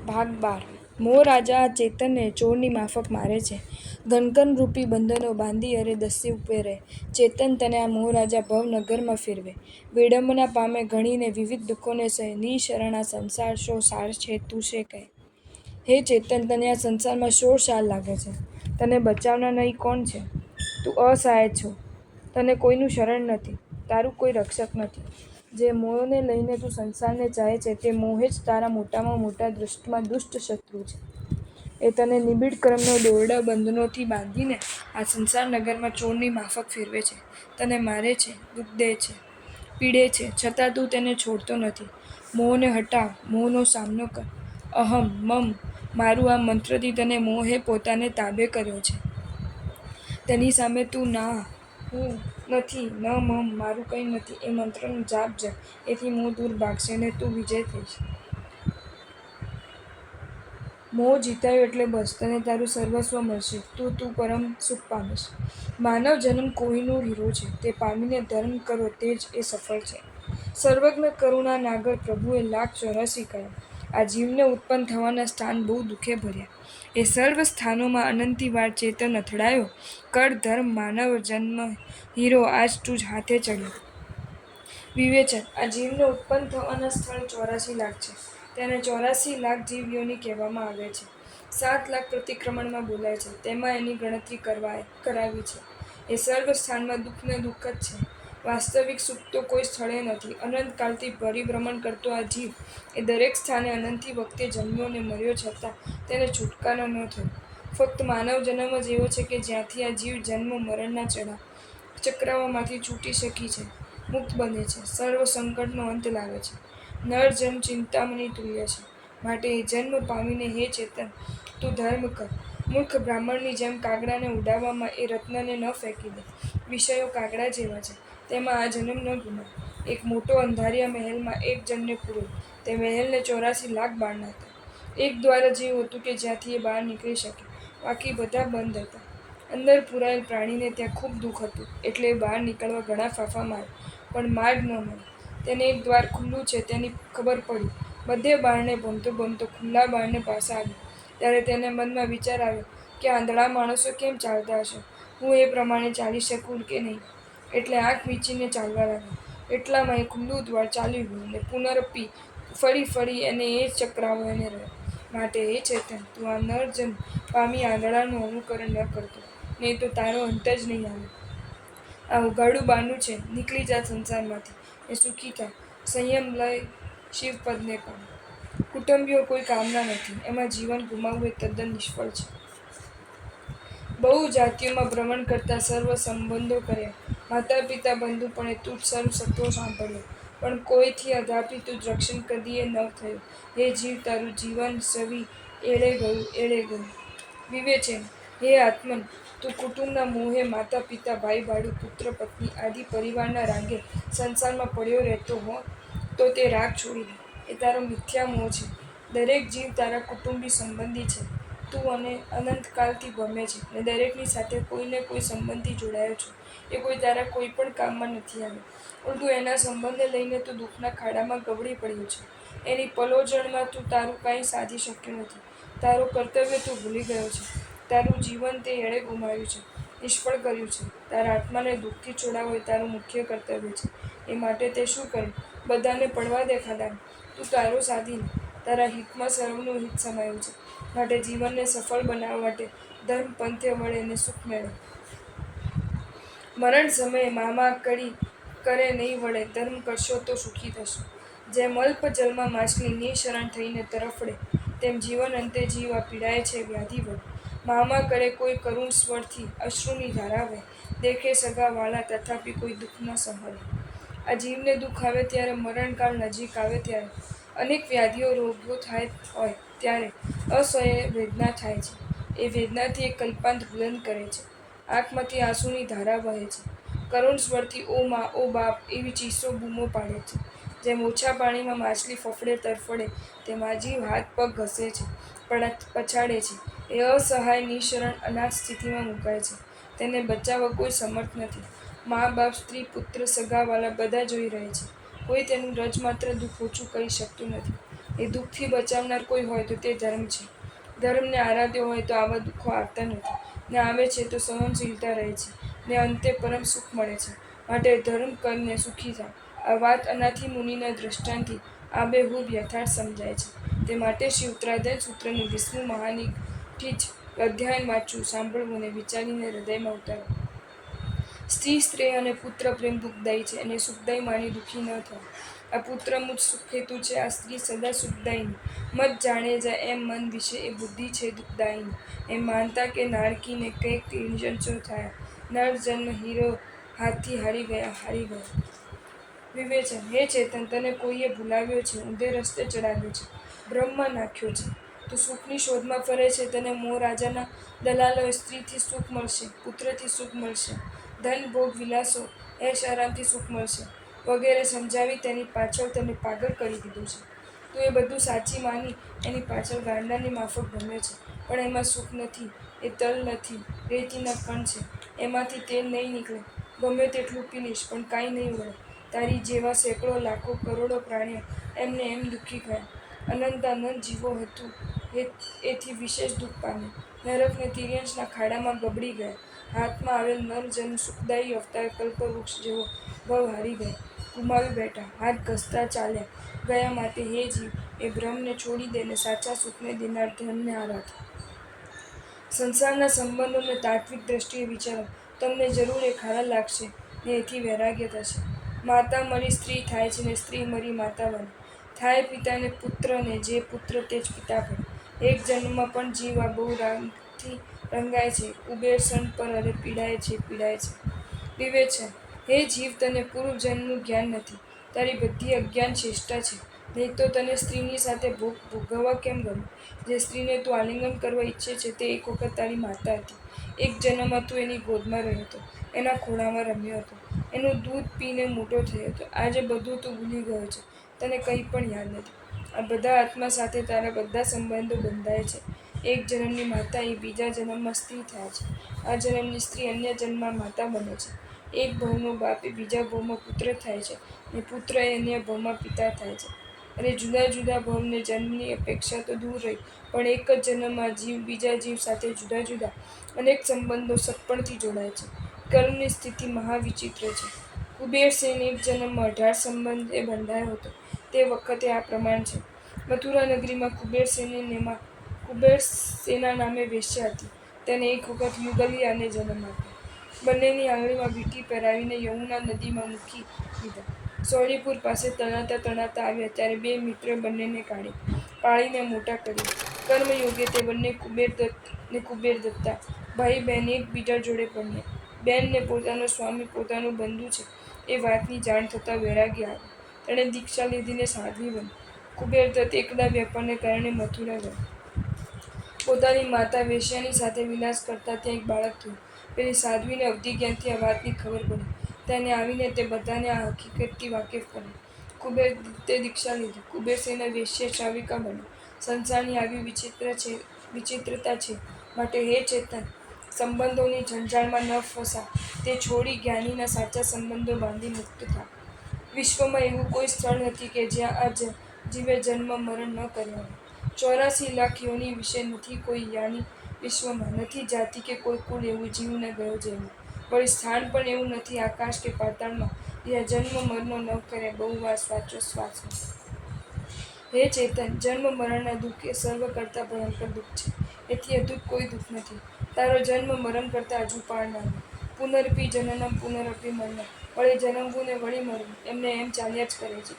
ભાગ 12 મોહ રાજા ચેતનને ચોરની માફક મારે છે. ઘનકનરૂપી બંધનો બાંધી અરે દસ્યુ ઊભે રહે. ચેતન તને આ મોહ રાજા ભવનગરમાં ફેરવે. વિડંબના પામે ઘણીને વિવિધ દુઃખોને સહે. નિઃશરણ આ સંસાર શો સાર છે તું શે કહે. હે ચેતન, તને આ સંસારમાં શો સાર લાગે છે? તને બચાવનાર નહીં કોણ છે? તું અસહાય છો. તને કોઈનું શરણ નથી. તારું કોઈ રક્ષક નથી. જે મોહને લઈને તું સંસારને ચાહે છે તે મોહ જ તારા મોટામાં મોટા દુષ્ટ શત્રુ છે. એ તને નિબિડ કર્મનો દોરડા બંધનોથી બાંધીને આ સંસાર નગરમાં ચોરની માફક ફેરવે છે. તને મારે છે, દુઃખ દે છે, પીડે છે, છતાં તું તેને છોડતો નથી. મોહને હટાવ, મોહનો સામનો કર. અહમ, મમ, મારું આ મંત્રથી તને મોહે પોતાને તાબે કર્યો છે. તેની સામે તું ના, હું નથી, ન મમ, મારું કંઈ નથી એ મંત્રનો જાપ જપ. એથી મોહ દૂર ભાગશે ને તું વિજય થઈશ. મોહ જીતાયો એટલે બસ, તને તારું સર્વસ્વ મળશે. તું પરમ સુખ પામીશ. માનવ જન્મ કોહિનૂર હીરો છે. તે પામીને ધર્મ કરો તે જ એ સફળ છે. સર્વજ્ઞ કરુણા નાગર પ્રભુએ લાખ 84 કહ્યા. આ જીવને ઉત્પન્ન થવાના સ્થાન બહુ દુઃખે ભર્યા. એ સર્વ સ્થાનોમાં અનંતી વાર ચેતન અથડાયો. કર ધર્મ માનવ જન્મ હીરો આજ તું જ હાથે ચડ્યો. વિવેચન: આ જીવને ઉત્પન્ન થવાના સ્થળ 84 લાખ છે. તેને 84 લાખ જીવયોનિ કહેવામાં આવે છે. 7 લાખ પ્રતિક્રમણમાં બોલાય છે. તેમાં એની ગણતરી કરાવી છે. એ સર્વ સ્થાનમાં દુઃખ ને દુઃખ જ છે. વાસ્તવિક સુખ તો કોઈ સ્થળે નથી. અનંતકાળથી પરિભ્રમણ કરતો આ જીવ એ દરેક સ્થાને અનંતી વખતે જન્મ્યો ને મર્યો છતાં તેને છૂટકારો ન થયો. ફક્ત માનવ જન્મ જ એવો છે કે જ્યાંથી આ જીવ જન્મ મરણના ચક્રાઓમાંથી છૂટી શકી છે, મુક્ત બને છે, સર્વ સંકટનો અંત લાવે છે. નર જન્મ ચિંતામણી તુલ્ય છે. માટે એ જન્મ પામીને હે ચેતન, તું ધર્મ કર. મૂર્ખ બ્રાહ્મણની જેમ કાગડાને ઉડાવવામાં એ રત્નને ન ફેંકી દે. વિષયો કાગડા જેવા છે. તેમાં આ જન્મ ન ગુમાવ. એક મોટો અંધારિયા મહેલમાં એક જણને પૂરો. તે મહેલને 84 લાખ બારણાં હતા. એક દ્વાર જ એવું હતું કે જ્યાંથી એ બહાર નીકળી શકે. બાકી બધા બંધ હતા. અંદર પૂરાયેલ પ્રાણીને ત્યાં ખૂબ દુઃખ હતું. એટલે એ બહાર નીકળવા ઘણા ફાંફા માર્યા, પણ માર્ગ ન મળ્યો. તેને એક દ્વાર ખુલ્લું છે તેની ખબર પડી. બધે બારણે ભમતો ખુલ્લા બારણે પાસે આવ્યો. ત્યારે તેને મનમાં વિચાર આવ્યો કે આંધળા માણસો કેમ ચાલતા હશે? હું એ પ્રમાણે ચાલી શકું કે નહીં? એટલે આંખ મીચીને ચાલવા લાગ્યો. એટલામાં એ ખુલ્લું દ્વાર ચાલ્યું ગયું ને પુનરપી ફરી એને એ જ ચક્રાઓ એને રહ્યા. માટે હે ચેતન, તું આ નરજન્મ પામી આંધળાનું અનુકરણ ન કરતો. નહીં તો તારો અંત જ નહીં આવે. આ ઉઘાડું બારણું છે. નીકળી જા સંસારમાંથી ને સુખી થા. સંયમ લઈ શિવપદને પામ. કુટુંબીઓ કોઈ કામના નથી. એમાં જીવન ગુમાવવું એ તદ્દન નિષ્ફળ છે. બહુ જાતિઓમાં ભ્રમણ કરતા સર્વ સંબંધો કર્યા. માતા પિતા બંધુ પણ એ તુજ સર્વ સત્વો સાંભળ્યો. પણ કોઈથી અધાપી તુજ રક્ષણ કદીએ ન થયો. હે જીવ, તારું જીવન સવી એળે ગયું. વિવેચન: હે આત્મન, તું કુટુંબના મોહે માતા પિતા ભાઈ ભાડું પુત્ર પત્ની આદિ પરિવારના રાગે સંસારમાં પડ્યો રહેતો હો તો તે રાગ છોડી દે. એ તારો મિથ્યા મોહ છે. દરેક જીવ તારા કુટુંબી સંબંધી છે. તું અનંતકાળથી ભ્રમે છે ને દરેકની સાથે કોઈ ને કોઈ સંબંધથી જોડાયો છો. એ કોઈ તારા કોઈ પણ કામમાં નથી આવ્યો. ઉલટું એના સંબંધને લઈને તું દુઃખના ખાડામાં ગબડી પડ્યો છે. એની પલોજણમાં તું તારું કાંઈ સાધી શક્યો નથી. તારું કર્તવ્ય તું ભૂલી ગયો છે. તારું જીવન તે એળે ગુમાવ્યું છે, નિષ્ફળ કર્યું છે. તારા આત્માને દુઃખથી છોડાવવો એ તારું મુખ્ય કર્તવ્ય છે. એ માટે તે શું કર્યું? બધાને પડવા દે ખાડામાં. તું તારું સાધી લે. તારા હિતમાં સર્વનું હિત સમાયું છે. માટે જીવનને સફળ બનાવવા માટે ધર્મ પંથે વળ અને સુખ મેળવ. મરણ સમયે મામા કરે નહીં વળે. ધર્મ કરશો તો સુખી થશો. જેમ અલ્પ જલમાં માછલી નિઃશરણ થઈને તરફડે, તેમ જીવન અંતે જીવ આ પીડાય છે વ્યાધિ વડે. મામા કરે કોઈ કરુણ સ્વરથી અશ્રુની ધારા વહે. દેખે સગા વ્હાલા તથાપિ કોઈ દુઃખ ન સહળે. આ જીવને દુઃખ આવે ત્યારે, મરણકાળ નજીક આવે ત્યારે, અનેક વ્યાધિઓ રોગો થાય હોય ત્યારે અસહ્ય વેદના થાય છે. એ વેદનાથી એ કલ્પાંત બુલંદ કરે છે. આંખમાંથી આંસુની ધારા વહે છે. કરુણ સ્વરથી ઓ મા, ઓ બાપ એવી ચીસો બૂમો પાડે છે. જેમ ઓછા પાણીમાં માછલી ફફડે તરફડે તેમ આ જીવ હાથ પગ ઘસે છે, પછાડે છે. એ અસહાય નિઃશરણ અનાથ સ્થિતિમાં મુકાય છે. તેને બચાવવા કોઈ સમર્થ નથી. મા બાપ, સ્ત્રી પુત્ર સગા વહાલા બધા જોઈ રહે છે. કોઈ તેનું રજમાત્ર દુઃખ ઓછું કરી શકતું નથી. એ દુઃખથી બચાવનાર કોઈ હોય તો તે ધર્મ છે. ધર્મને આરાધ્યો હોય તો આવા દુઃખો આવતા નથી, ને આવે છે તો સહનશીલતા રહે છે, ને અંતે પરમ સુખ મળે છે. માટે ધર્મ કરને સુખી થા. આ વાત અનાથિ મુનિના દ્રષ્ટાંતથી આબેહૂબ યથાર્થ સમજાય છે. તે માટે શ્રી ઉત્તરાધ્યાય સૂત્રનું 20મું મહાનિઠી જ અધ્યાયન વાંચવું, સાંભળવું અને વિચારીને હૃદયમાં ઉતારવું. સ્ત્રી શ્રેય અને પુત્ર પ્રેમ દુઃખદાયી છે, અને સુખદાયી માની દુઃખી ન થવું. આ પુત્ર મુજ સુખહેતુ છે, આ સ્ત્રી સદા સુખદાયિની. મત જાણે જાય એમ મન વિશે એ બુદ્ધિ છે દુઃખદાયિની. એમ માનતા કે નાળકીને કંઈક નિર્જનસો થયા. નર જન્મ હીરો હાથથી હારી ગયા, હારી ગયા. વિવેચન. હે ચેતન, તને કોઈએ ભૂલાવ્યો છે, ઊંધે રસ્તે ચડાવ્યો છે, ભ્રમમાં નાખ્યો છે. તું સુખની શોધમાં ફરે છે. તને મોહ રાજાના દલાલોએ સ્ત્રીથી સુખ મળશે, પુત્રથી સુખ મળશે, ધન ભોગ વિલાસો એશ આરામથી સુખ મળશે વગેરે સમજાવી તેની પાછળ તને પાગલ કરી દીધો છે. તું એ બધું સાચી માની એની પાછળ ગાંડાની માફક ભમે છે. પણ એમાં સુખ નથી. એ તલ નથી, રેતીના કણ છે. એમાંથી તેલ નહીં નીકળે. ગમે તેટલું પી લઈશ પણ કાંઈ નહીં વળે. તારી જેવા સેંકડો લાખો કરોડો પ્રાણીઓ એમને એમ દુઃખી ગયા. અનંતાનંત જીવો હેતુ એથી વિશેષ દુઃખ પામ્યા. નરક ને તિર્યંસના ખાડામાં ગબડી ગયા. હાથમાં આવેલ નર જન્મ સુખદાયી અવતાર કલ્પવૃક્ષ જેવો ભવ હારી ગયા. ગુમાવી બેઠા. હાથ ઘસતા ચાલ્યા ગયા. માટે હે જીવ, એ ભ્રમને છોડી દે ને સાચા સુખને દેનાર ધનને આરાધ. સંસારના સંબંધોને તાત્વિક દ્રષ્ટિએ વિચારો. તમને જરૂર એ ખારા લાગશે, ને એથી વૈરાગ્ય થશે. માતા મરી સ્ત્રી થાય છે, ને સ્ત્રી મરી માતા બને. થાય પિતાને પુત્ર, ને જે પુત્ર તે જ પિતા બને. એક જન્મમાં પણ જીવ આ બહુ રાગથી રંગાય છે. કુબેર ક્ષણ પર અરે પીડાય છે, પીડાય છે. વિવેચન. હે જીવ, તને પૂર્વ જન્મનું જ્ઞાન નથી. તારી બધી અજ્ઞાન ચેષ્ટા છે. નહીં તો તને સ્ત્રીની સાથે ભોગ ભોગવવા કેમ ગમે? જે સ્ત્રીને તું આલિંગન કરવા ઈચ્છે છે તે એક વખત તારી માતા હતી. એક જન્મમાં તું એની ગોદમાં રહ્યો હતો, એના ખોળામાં રમ્યો હતો, એનું દૂધ પીને મોટો થયો હતો. આજે બધું તું ભૂલી ગયો છે. તને કંઈ પણ યાદ નથી. આ બધા આત્મા સાથે તારા બધા સંબંધો બંધાય છે. એક જન્મની માતા એ બીજા જન્મમાં સ્ત્રી થાય છે. આ જન્મની સ્ત્રી અન્ય જન્મમાં માતા બને છે. એક ભવનો બાપ એ બીજા ભવમાં પુત્ર થાય છે, ને પુત્ર એ અન્ય ભવમાં પિતા થાય છે. અને જુદા જુદા ભવને જન્મની અપેક્ષા તો દૂર રહી, પણ એક જ જન્મમાં જીવ બીજા જીવ સાથે જુદા જુદા અનેક સંબંધો સગપણથી જોડાય છે. કર્મની સ્થિતિ મહાવિચિત્ર છે. કુબેરસેન એક જન્મમાં 18 સંબંધે બંધાયો હતો. તે વખતે આ પ્રમાણ છે. મથુરા નગરીમાં કુબેરસેના નામે વેશ્યા હતી. તેને એક વખત યુગલિયાને જન્મ આપ્યો. બંનેની આંગળીમાં વીંટી પહેરાવીને યમુના નદીમાં મૂકી દીધા. સૌરીપુર પાસે તણાતા તણાતા આવ્યા ત્યારે બે મિત્રોએ બંનેને પાળીને મોટા કર્યા. કર્મયોગે તે બંને કુબેરદત્ત ને કુબેરદત્તા ભાઈ બહેન એકબીજા જોડે પરણ્યા. બેનને પોતાનો સ્વામી પોતાનો બંધુ છે એ વાતની જાણ થતાં વૈરાગ્ય આવ્યો. તેણે દીક્ષા લીધીને સાધ્વી બની. કુબેરદત્ત એકલા વ્યાપારને કારણે મથુરા ગયો. પોતાની માતા વેશ્યાની સાથે વિલાસ કરતા ત્યાં એક બાળક થયું. પેલી સાધ્વીને અવધિજ્ઞાનથી આ વાતની ખબર પડી. તેને આવીને તે બધાને આ હકીકતથી વાકેફ કર્યા. કુબેરદત્તે દીક્ષા લીધી. કુબેરસેના વેશ્યા શ્રાવિકા બની. સંસારની આવી વિચિત્રતા છે. માટે હે ચેતન, સંબંધોની જંજાળમાં ન ફસા. તે છોડી જ્ઞાનીના સાચા સંબંધો બાંધી મુક્ત થા. વિશ્વમાં એવું કોઈ સ્થળ નથી કે જ્યાં આ જીવે જન્મ મરણ ન કર્યા હોય. 84 લાખ યોનિ વિશે નથી કોઈ જ્ઞાની વિશ્વમાં. નથી જાતિ કે કોઈ કુળ એવું જીવ ન ગયો જેમાં. વળી સ્થાન પણ એવું નથી આકાશ કે પાતાળમાં જ્યાં જન્મ મરણો ન કર્યા બહુ વાર શ્વાસોશ્વાસમાં. હે ચેતન, જન્મ મરણના દુઃખ એ સર્વ કરતાં ભયંકર દુઃખ છે. એથી અધિક કોઈ દુઃખ નથી. તારો જન્મ મરણ કરતાં હજુ પાળનારું. પુનરપી જનનમ પુનરપી મરણમ. વળી જન્મવું ને વળી મરવું એમને એમ ચાલ્યા જ કરે છે.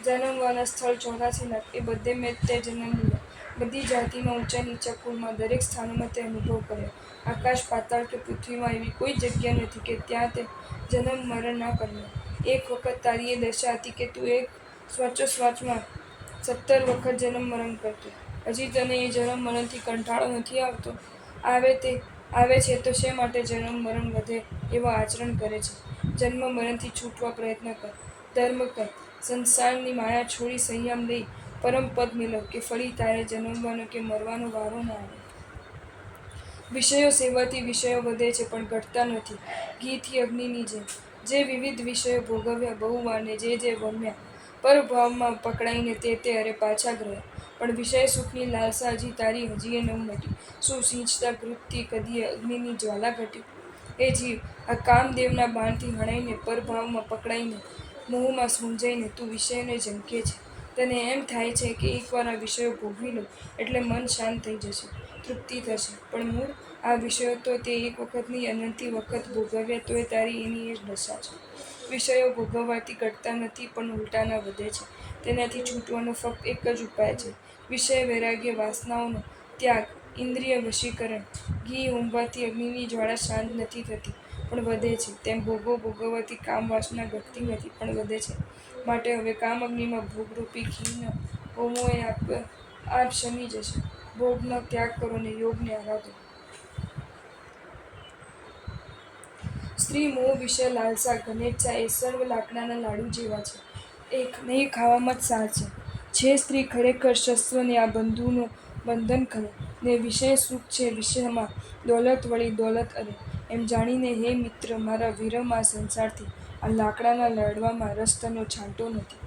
જન્મવાના સ્થળ 84 લાખ. એ બધે મેં તે જન્મ લીધા. બધી જાતિમાં, ઊંચા નીચા કુળમાં, દરેક સ્થાનોમાં તે અનુભવ કર્યો. આકાશ, પાતાળ કે પૃથ્વીમાં એવી કોઈ જગ્યા નથી કે ત્યાં તે જન્મ મરણ ના કર્યું હોય. એક વખત તારી એ દશા હતી કે તું એક શ્વાસોશ્વાસમાં 17 વખત જન્મ મરણ કરતો. હજી તને એ જન્મ મરણથી કંટાળો નથી આવતો? આવે છે તો શે માટે જન્મ મરણ વધે એવા આચરણ કરે છે? જન્મ મરણથી છૂટવા પ્રયત્ન કર. ધર્મ કર. સંસારની માયા છોડી સંયમ લઈ પરમ પદ મેળવ કે ફરી તારે જન્મવાનો કે મરવાનો વારો ન આવે. વિષયો સેવાથી વિષયો વધે છે પણ ઘટતા નથી. ઘીથી અગ્નિની જેમ. જે વિવિધ વિષયો ભોગવ્યા બહુ વાર ને જે જે વમ્યા પરભાવમાં પકડાઈને તે અરે પાછા ગયા. પણ વિષય સુખની લાલસા હજી તારી હજીએ ન મટી. શું સિંચતા ઘૃતથી કદીએ અગ્નિની જ્વાલા ઘટી? એ જીવ, આ કામદેવના બાણથી હણાઈને, પરભાવમાં પકડાઈને, મોહમાં મૂંઝાઈને તું વિષયોને ઝંખે છે. તને એમ થાય છે કે એકવાર આ વિષયો ભોગવી લઉં એટલે મન શાંત થઈ જશે, તૃપ્તિ થશે. પણ મૂળ, આ વિષયો તો તે એક વખત નહીં અનંતી વખત ભોગવ્યા તોય તારી એની એ જ દશા છે. વિષયો ભોગવવાથી ઘટતા નથી પણ ઉલટાના વધે છે. તેનાથી છૂટવાનો ફક્ત એક જ ઉપાય છે, વિષય વૈરાગ્ય, વાસનાઓનો ત્યાગ, ઇન્દ્રિય વશીકરણ. ઘી હોમવાથી અગ્નિની જ્વાળા શાંત નથી થતી પણ વધે છે, તેમ ભોગવવાથી કામવાસના ઘટતી નથી પણ વધે છે. માટે હવે કામઅગ્નિમાં ભોગરૂપી ઘીનો હોમો એ આપ શમી જશે. ભોગનો ત્યાગ કરો ને યોગને આરાધો. સ્ત્રી, મોહ, વિષય, લાલસા, ઘનેચ્છા એ સર્વ લાકડાના લાડુ જેવા છે. એક નહીં ખાવામાં જ સાર છે. જે સ્ત્રી ખરેખર શસ્ત્રને આ બંધુનું બંધન કરે ને વિષય સુખ છે વિષયમાં દોલત વળી દોલત અરે, એમ જાણીને હે મિત્ર મારા વિરહ આ સંસારથી, આ લાકડાના લાડવામાં રસ તનો છાંટો નથી.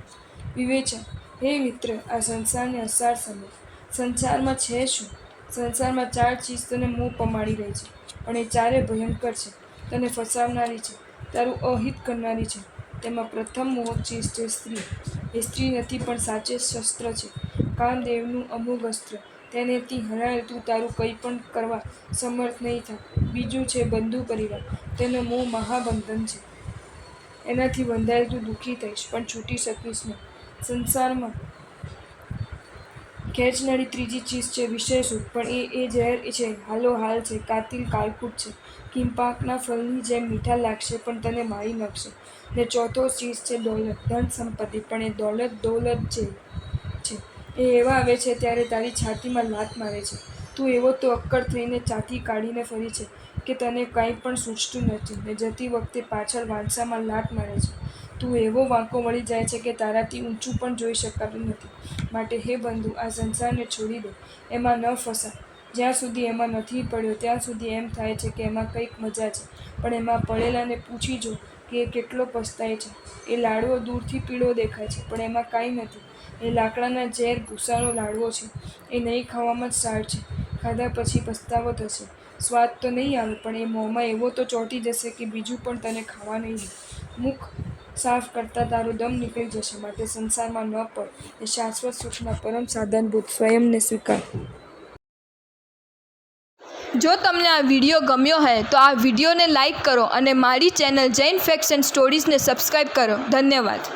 વિવેચન: હે મિત્ર, આ સંસારને અસાર સમજ. સંસારમાં છે શું? સંસારમાં 4 ચીજ તને મોહ પમાડી રહી છે, પણ એ ચારે ભયંકર છે, તને ફસાવનારી છે, તારું અહિત કરનારી છે. તેમાં પ્રથમ મોહક ચીજ છે સ્ત્રી. એ સ્ત્રી નથી પણ સાચે શસ્ત્ર છે, કામદેવનું અમોઘ અસ્ત્ર. તેનેથી હરાયેલ તું તારું કંઈ પણ કરવા સમર્થ નહીં થાય. બીજું છે બંધુ પરિવાર. તેનો મોહ મહાબંધન છે. એનાથી બંધાયેલ તું દુઃખી થઈશ પણ છૂટી શકીશ નહીં. સંસારમાં ખેંચનારી ત્રીજી ચીજ છે વિષય સુખ, પણ એ ઝેર છે, હાલોહાલ છે, કાતિલ કાળકૂટ છે. કિંપાકના ફળની જેમ મીઠા લાગશે પણ તને મારી નાખશે. ને ચોથો ચીજ છે દોલત, ધન સંપત્તિ, પણ એ દોલત જે છે એ એવા આવે છે ત્યારે તારી છાતીમાં લાત મારે છે. તું એવો તો અક્કડ થઈને ચાંથી કાઢીને ફરી છે કે તને કાંઈ પણ સૂઝતું નથી ને જતી વખતે પાછળ વાંસામાં લાત મારે છે. તું એવો વાંકો વળી જાય છે કે તારાથી ઊંચું પણ જોઈ શકાતું નથી. માટે હે બંધુ, આ સંસારને છોડી દે, એમાં ન ફસા. જ્યાં સુધી એમાં નથી પડ્યો ત્યાં સુધી એમ થાય છે કે એમાં કંઈક મજા છે, પણ એમાં પડેલાને પૂછી જો કે એ કેટલો પસ્તાય છે. એ લાડવો દૂરથી પીળો દેખાય છે પણ એમાં કાંઈ નથી. એ લાકડાના ઝેર ભૂસાનો લાડવો છે. એ નહીં ખાવામાં જ સાર છે. ખાધા પછી પસ્તાવો થશે. સ્વાદ તો નહીં આવે પણ એ મોંમાં એવો તો ચોંટી જશે કે બીજું પણ તને ખાવા નહીં દે. મુખ સાફ કરતાં તારો દમ નીકળી જશે. માટે સંસારમાં ન પડ. એ શાશ્વત સુખના પરમ સાધનભૂત સ્વયંને સ્વીકાર. જો તમને આ વિડીયો ગમ્યો હોય તો આ વિડીયોને લાઈક કરો અને મારી ચેનલ જૈન ફેક્ટ્સ એન્ડ સ્ટોરીઝને સબસ્ક્રાઈબ કરો. ધન્યવાદ.